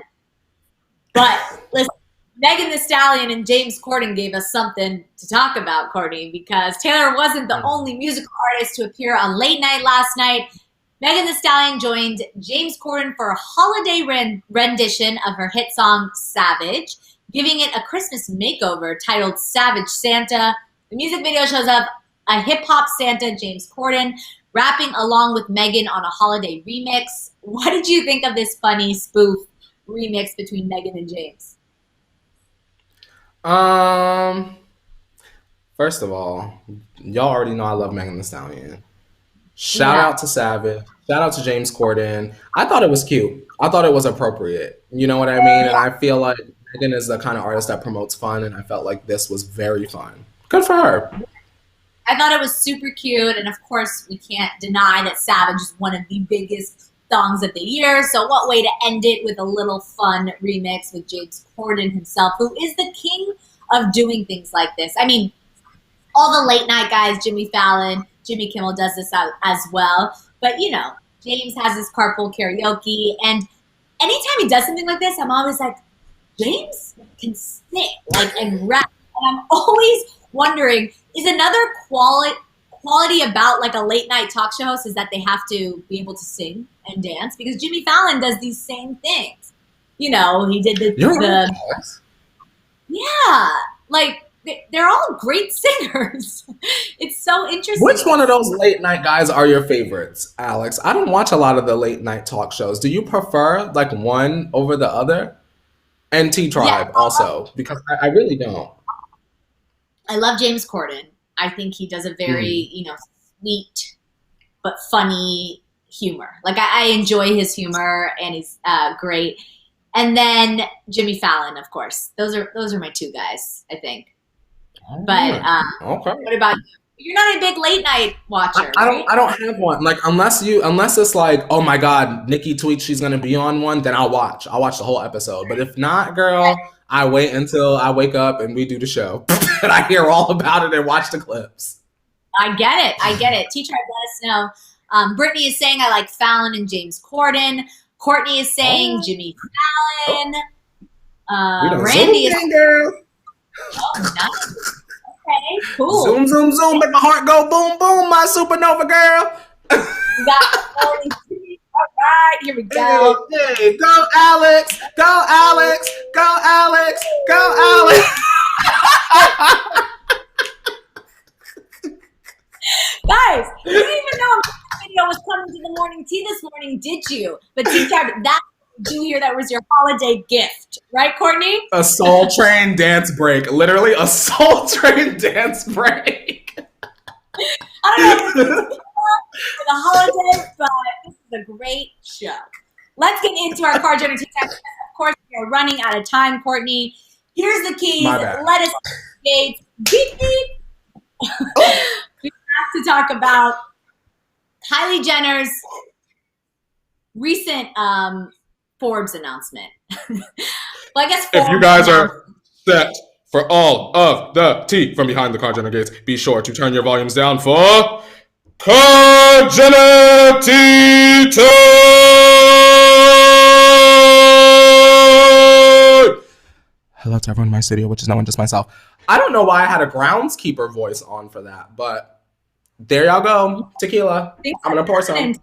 But listen, Megan Thee Stallion and James Corden gave us something to talk about, Courtney, because Taylor wasn't the only musical artist to appear on Late Night last night. Megan Thee Stallion joined James Corden for a holiday rendition of her hit song, Savage, giving it a Christmas makeover titled Savage Santa. The music video shows up a hip-hop Santa, James Corden, rapping along with Megan on a holiday remix. What did you think of this funny spoof remix between Megan and James? First of all, y'all already know I love Megan Thee Stallion. Shout out to Savage. Shout out to James Corden. I thought it was cute. I thought it was appropriate. You know what I mean? And I feel like Megan is the kind of artist that promotes fun, and I felt like this was very fun. Good for her. I thought it was super cute, and of course, we can't deny that Savage is one of the biggest songs of the year, so what way to end it with a little fun remix with James Corden himself, who is the king of doing things like this. I mean, all the late night guys, Jimmy Fallon, Jimmy Kimmel does this out as well, but James has his carpool karaoke, and anytime he does something like this, I'm always like, James can sing, and rap, and I'm always wondering, is another quality about a late night talk show host is that they have to be able to sing and dance? Because Jimmy Fallon does these same things. He did they're all great singers. It's so interesting. Which one of those late night guys are your favorites, Alex? I don't watch a lot of the late night talk shows. Do you prefer one over the other? And T-Tribe also, because I really don't. I love James Corden. I think he does a very, sweet but funny humor. I enjoy his humor, and he's great. And then Jimmy Fallon, of course. Those are my two guys, I think. But okay. What about you? You're not a big late night watcher. I don't have one. Unless it's oh my God, Nikki tweets she's gonna be on one, then I'll watch. I'll watch the whole episode. But if not, girl, I wait until I wake up and we do the show. And I hear all about it and watch the clips. I get it. T-Tribe, let us know. Brittany is saying I like Fallon and James Corden. Courtney is saying Jimmy Fallon. Randy is girl. Oh, nice. Okay, cool. Zoom, zoom, zoom. Make my heart go boom, boom. My supernova girl. We got all right, here we go. Hey, go Alex. Go Alex. Go Alex. Go Alex. Guys, you didn't even know the video was coming to the morning tea this morning, did you? But T-Tribe, that do here that was your holiday gift, right, Courtney? A Soul Train dance break. Literally a Soul Train dance break. I don't know if it's for the holidays, but this is a great show. Let's get into our car journey. Of course, we are running out of time, Courtney. Here's the keys. Let us gates. Beep, beep. We have to talk about Kylie Jenner's recent Forbes announcement. Well, I guess If you guys are set for all of the tea from behind the Cargena gates, be sure to turn your volumes down for Cargena Tea Time! Hello to everyone in my studio, which is no one, just myself. I don't know why I had a groundskeeper voice on for that, but there y'all go. Tequila. I'm going to pour some.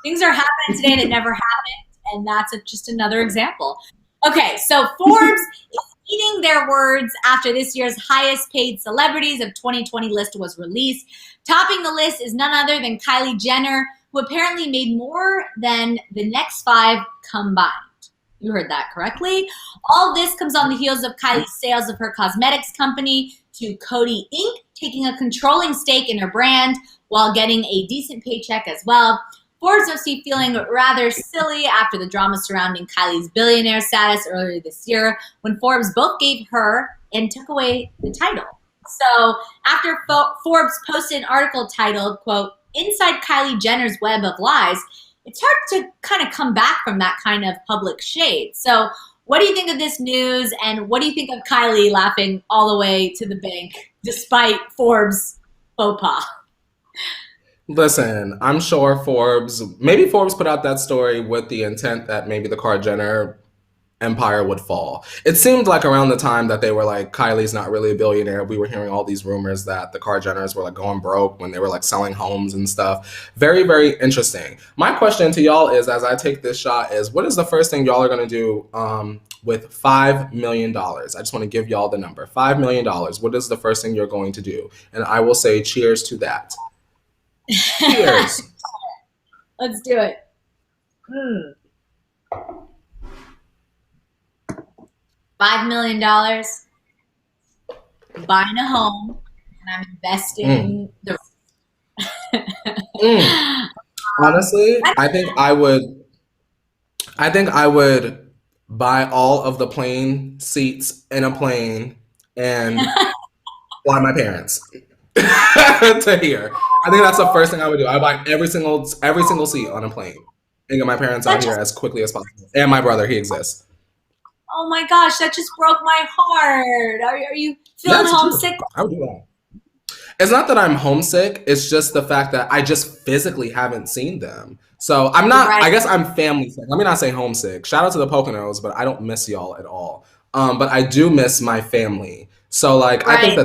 Things are happening today that never happened, and that's just another example. Okay, so Forbes is eating their words after this year's highest paid celebrities of 2020 list was released. Topping the list is none other than Kylie Jenner, who apparently made more than the next 5 combined. You heard that correctly. All this comes on the heels of Kylie's sales of her cosmetics company to Coty Inc., taking a controlling stake in her brand while getting a decent paycheck as well. Forbes must be feeling rather silly after the drama surrounding Kylie's billionaire status earlier this year, when Forbes both gave her and took away the title. So after Forbes posted an article titled, quote, "Inside Kylie Jenner's Web of Lies," it's hard to kind of come back from that kind of public shade. So what do you think of this news, and what do you think of Kylie laughing all the way to the bank despite Forbes' faux pas? Listen, I'm sure Forbes put out that story with the intent that maybe the Jenner empire would fall. It seemed like around the time that they were like, Kylie's not really a billionaire, we were hearing all these rumors that the Jenners were like going broke when they were like selling homes and stuff. Very, very interesting. My question to y'all is, as I take this shot, is what is the first thing y'all are going to do with $5 million? I just want to give y'all the number. $5 million. What is the first thing you're going to do? And I will say cheers to that. Cheers. Let's do it. $5 million, buying a home, and I'm investing the Honestly, I think I would buy all of the plane seats in a plane and fly my parents to here. I think that's the first thing I would do. I would buy every single seat on a plane and get my parents out here as quickly as possible. And my brother, he exists. Oh my gosh, that just broke my heart. Are you feeling homesick? I would do that. It's not that I'm homesick. It's just the fact that I just physically haven't seen them. So I'm not, I guess I'm family sick. Let me not say homesick. Shout out to the Poconos, but I don't miss y'all at all. But I do miss my family. So like, I think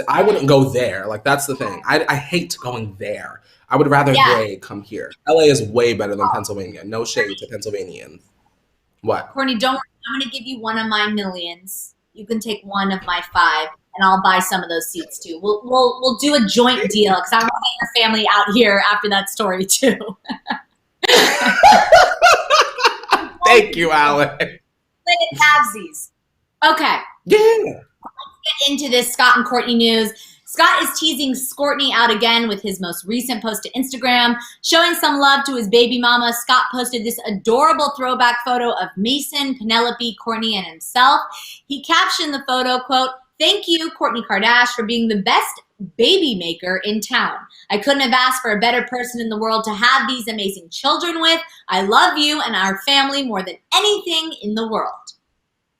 I wouldn't go there. Like, that's the thing. I hate going there. I would rather they come here. LA is way better than Pennsylvania. No shade to Pennsylvanians. What? Courtney, don't worry. I'm going to give you one of my millions. You can take one of my 5, and I'll buy some of those seats too. We'll do a joint deal, because I want to get your family out here after that story too. Thank you, Alex. Halvesies. Okay. Yeah. Let's get into this Scott and Courtney news. Scott is teasing Courtney out again with his most recent post to Instagram, showing some love to his baby mama. Scott posted this adorable throwback photo of Mason, Penelope, Courtney, and himself. He captioned the photo, quote, "Thank you, Kourtney Kardashian, for being the best baby maker in town. I couldn't have asked for a better person in the world to have these amazing children with. I love you and our family more than anything in the world."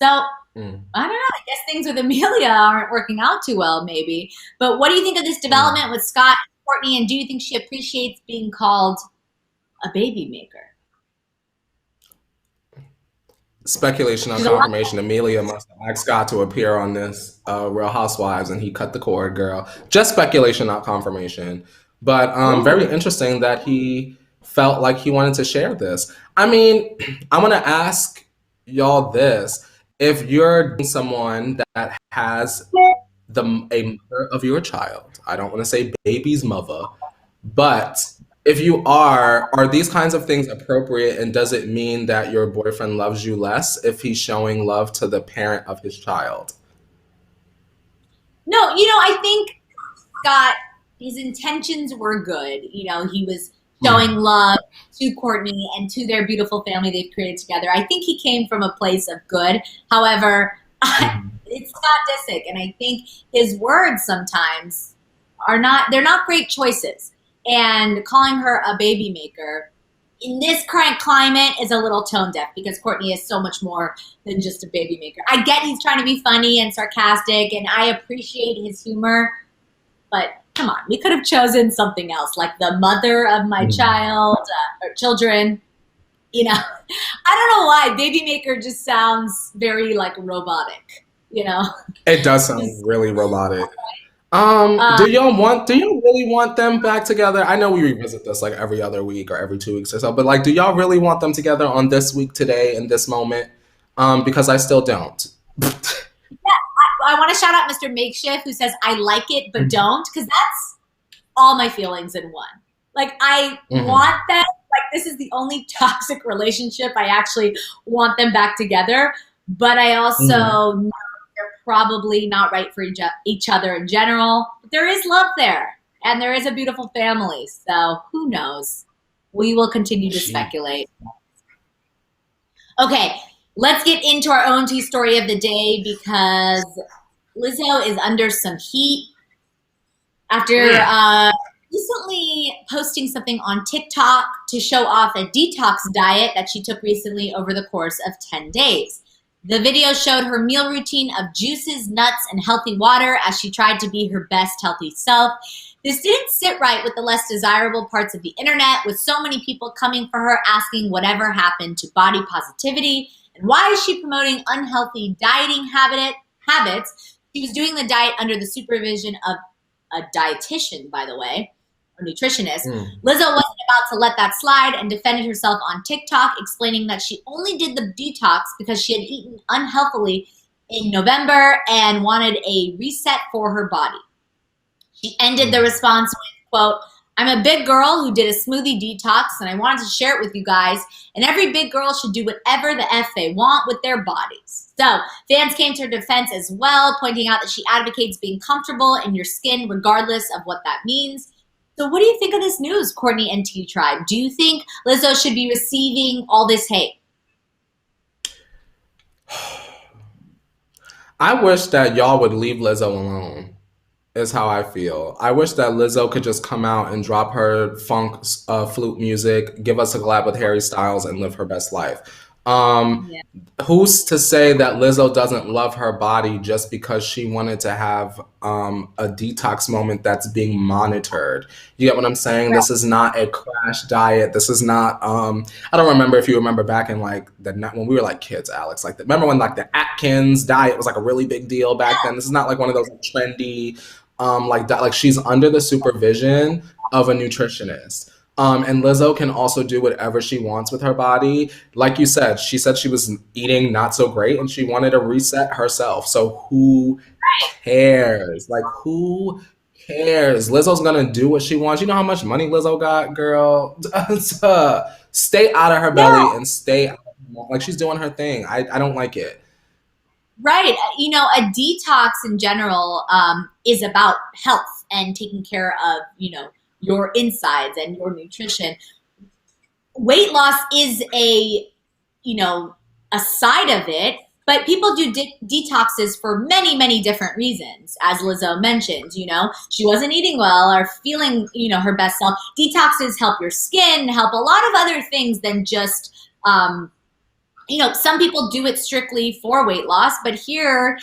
So, I don't know. I guess things with Amelia aren't working out too well, maybe. But what do you think of this development with Scott and Courtney? And do you think she appreciates being called a baby maker? Speculation on confirmation. Amelia must have asked Scott to appear on this Real Housewives, and he cut the cord, girl. Just speculation, not confirmation. But very interesting that he felt like he wanted to share this. I mean, I'm going to ask y'all this. If you're someone that has a mother of your child, I don't want to say baby's mother, but if you are these kinds of things appropriate, and does it mean that your boyfriend loves you less if he's showing love to the parent of his child? No, I think Scott, his intentions were good. He was showing love to Courtney and to their beautiful family they've created together. I think he came from a place of good. However, it's Scott Disick, and I think his words sometimes they're not great choices. And calling her a baby maker, in this current climate is a little tone deaf because Courtney is so much more than just a baby maker. I get he's trying to be funny and sarcastic, and I appreciate his humor, but come on, we could have chosen something else, like the mother of my child or children. You know, I don't know why baby maker just sounds very like robotic. You know, It does sound really robotic. Do you really want them back together? I know we revisit this like every other week or every 2 weeks or so, but like, do y'all really want them together on this week, today, in this moment? Because I still don't. I want to shout out Mr. Makeshift who says, I like it, but don't, because that's all my feelings in one. Like, I want them, like, this is the only toxic relationship I actually want them back together, but I also know they're probably not right for each other in general. But there is love there, and there is a beautiful family, so who knows? We will continue to speculate. Okay, let's get into our own tea story of the day because Lizzo is under some heat after recently posting something on TikTok to show off a detox diet that she took recently over the course of 10 days. The video showed her meal routine of juices, nuts, and healthy water as she tried to be her best healthy self. This didn't sit right with the less desirable parts of the internet, with so many people coming for her asking whatever happened to body positivity and why is she promoting unhealthy dieting habits. She was doing the diet under the supervision of a dietitian, by the way, or nutritionist. Lizzo wasn't about to let that slide and defended herself on TikTok, explaining that she only did the detox because she had eaten unhealthily in November and wanted a reset for her body. She ended the response with, quote, I'm a big girl who did a smoothie detox and I wanted to share it with you guys. And every big girl should do whatever the F they want with their bodies. So fans came to her defense as well, pointing out that she advocates being comfortable in your skin regardless of what that means. So what do you think of this news, Courtney and T Tribe? Do you think Lizzo should be receiving all this hate? I wish that y'all would leave Lizzo alone, is how I feel. I wish that Lizzo could just come out and drop her funk flute music, give us a collab with Harry Styles, and live her best life. Who's to say that Lizzo doesn't love her body just because she wanted to have a detox moment that's being monitored? You get what I'm saying? This is not a crash diet. This is not I don't remember if you remember back in like when we were like kids, Alex, like remember when like the Atkins diet was like a really big deal back then? This is not like one of those trendy like she's under the supervision of a nutritionist. And Lizzo can also do whatever she wants with her body. Like you said, she was eating not so great and she wanted to reset herself. So who cares? Like, who cares? Lizzo's gonna do what she wants. You know how much money Lizzo got, girl? Stay out of her belly and stay out like she's doing her thing. I don't like it. Right. You know, a detox in general is about health and taking care of, you know, your insides and your nutrition. Weight loss is a side of it, but people do detoxes for many, many different reasons. As Lizzo mentioned, you know, she wasn't eating well or feeling, you know, her best self. Detoxes help your skin, help a lot of other things than just, you know, some people do it strictly for weight loss, but here,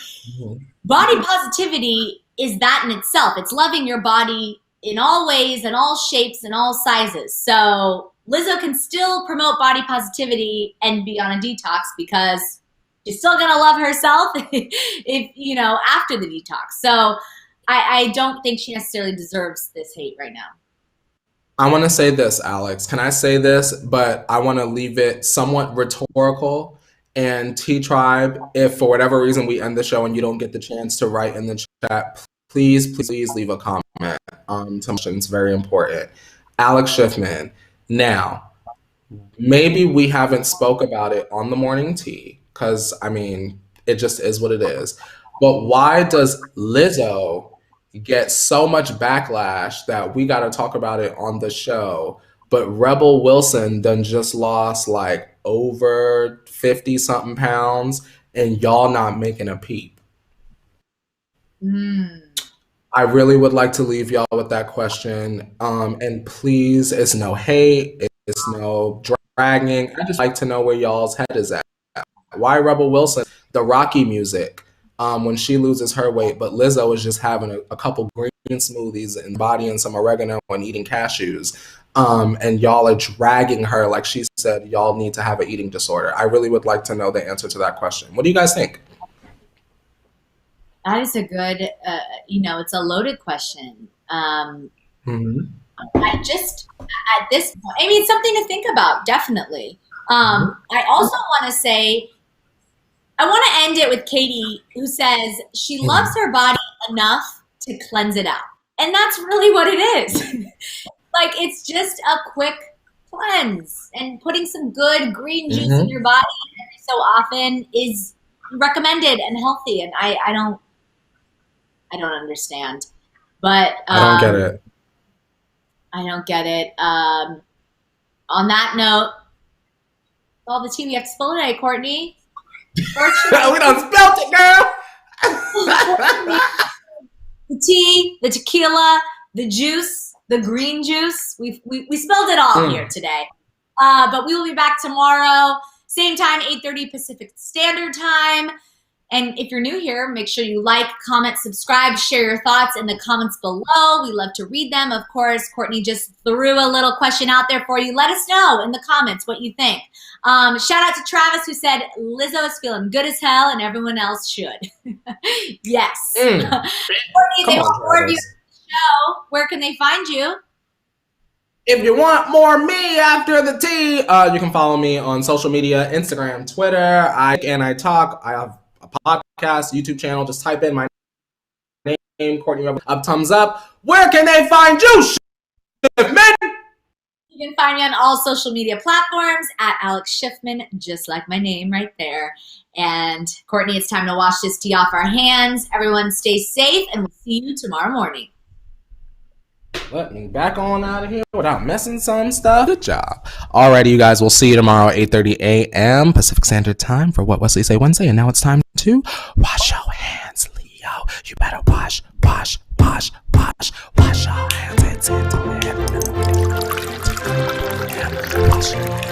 body positivity is that in itself. It's loving your body in all ways, in all shapes, and all sizes. So Lizzo can still promote body positivity and be on a detox because she's still gonna love herself if you know, after the detox. So I don't think she necessarily deserves this hate right now. I want to say this, Alex. Can I say this? But I want to leave it somewhat rhetorical. And T-Tribe, if for whatever reason we end the show and you don't get the chance to write in the chat, please leave a comment. It's very important. Alex Schiffman. Now, maybe we haven't spoke about it on the morning tea because, I mean, it just is what it is. But why does Lizzo get so much backlash that we got to talk about it on the show, but Rebel Wilson done just lost like over 50 something pounds and y'all not making a peep? I really would like to leave y'all with that question. And please, it's no hate, no dragging. I just like to know where y'all's head is at. Why Rebel Wilson, the Rocky music, when she loses her weight, but Lizzo is just having a couple green smoothies and body and some oregano and eating cashews. And y'all are dragging her like she said y'all need to have an eating disorder. I really would like to know the answer to that question. What do you guys think? That is a good, it's a loaded question. I just, at this point, I mean, it's something to think about, definitely. I also want to say, I want to end it with Katie, who says she loves her body enough to cleanse it out. And that's really what it is. Like, it's just a quick cleanse, and putting some good green juice in your body every so often is recommended and healthy. And I don't understand, but I don't get it. I don't get it. On that note, all the tea we have to spill today, Courtney. We done spilled it, girl. The tea, the tequila, the juice, the green juice. We spilled it all here today. But we will be back tomorrow, same time, 8:30 Pacific Standard Time. And if you're new here, make sure you like, comment, subscribe, share your thoughts in the comments below. We love to read them. Of course, Courtney just threw a little question out there for you. Let us know in the comments what you think. Shout out to Travis, who said Lizzo is feeling good as hell and everyone else should. Yes. Courtney, they want more of you on the show. Where can they find you? If you want more me after the tea, you can follow me on social media, Instagram, Twitter. I talk. I have a podcast, YouTube channel. Just type in my name, Courtney. Up, thumbs up. Where can they find you, Schiffman? You can find me on all social media platforms at Alex Schiffman, just like my name right there. And Courtney, it's time to wash this tea off our hands. Everyone stay safe, and we'll see you tomorrow morning. Let me back on out of here without messing some stuff. Good job. Alrighty, you guys. We'll see you tomorrow at 8:30 a.m. Pacific Standard Time for What Wesley Say Wednesday. And now it's time to wash your hands, Leo. You better wash your hands. Wash your hands.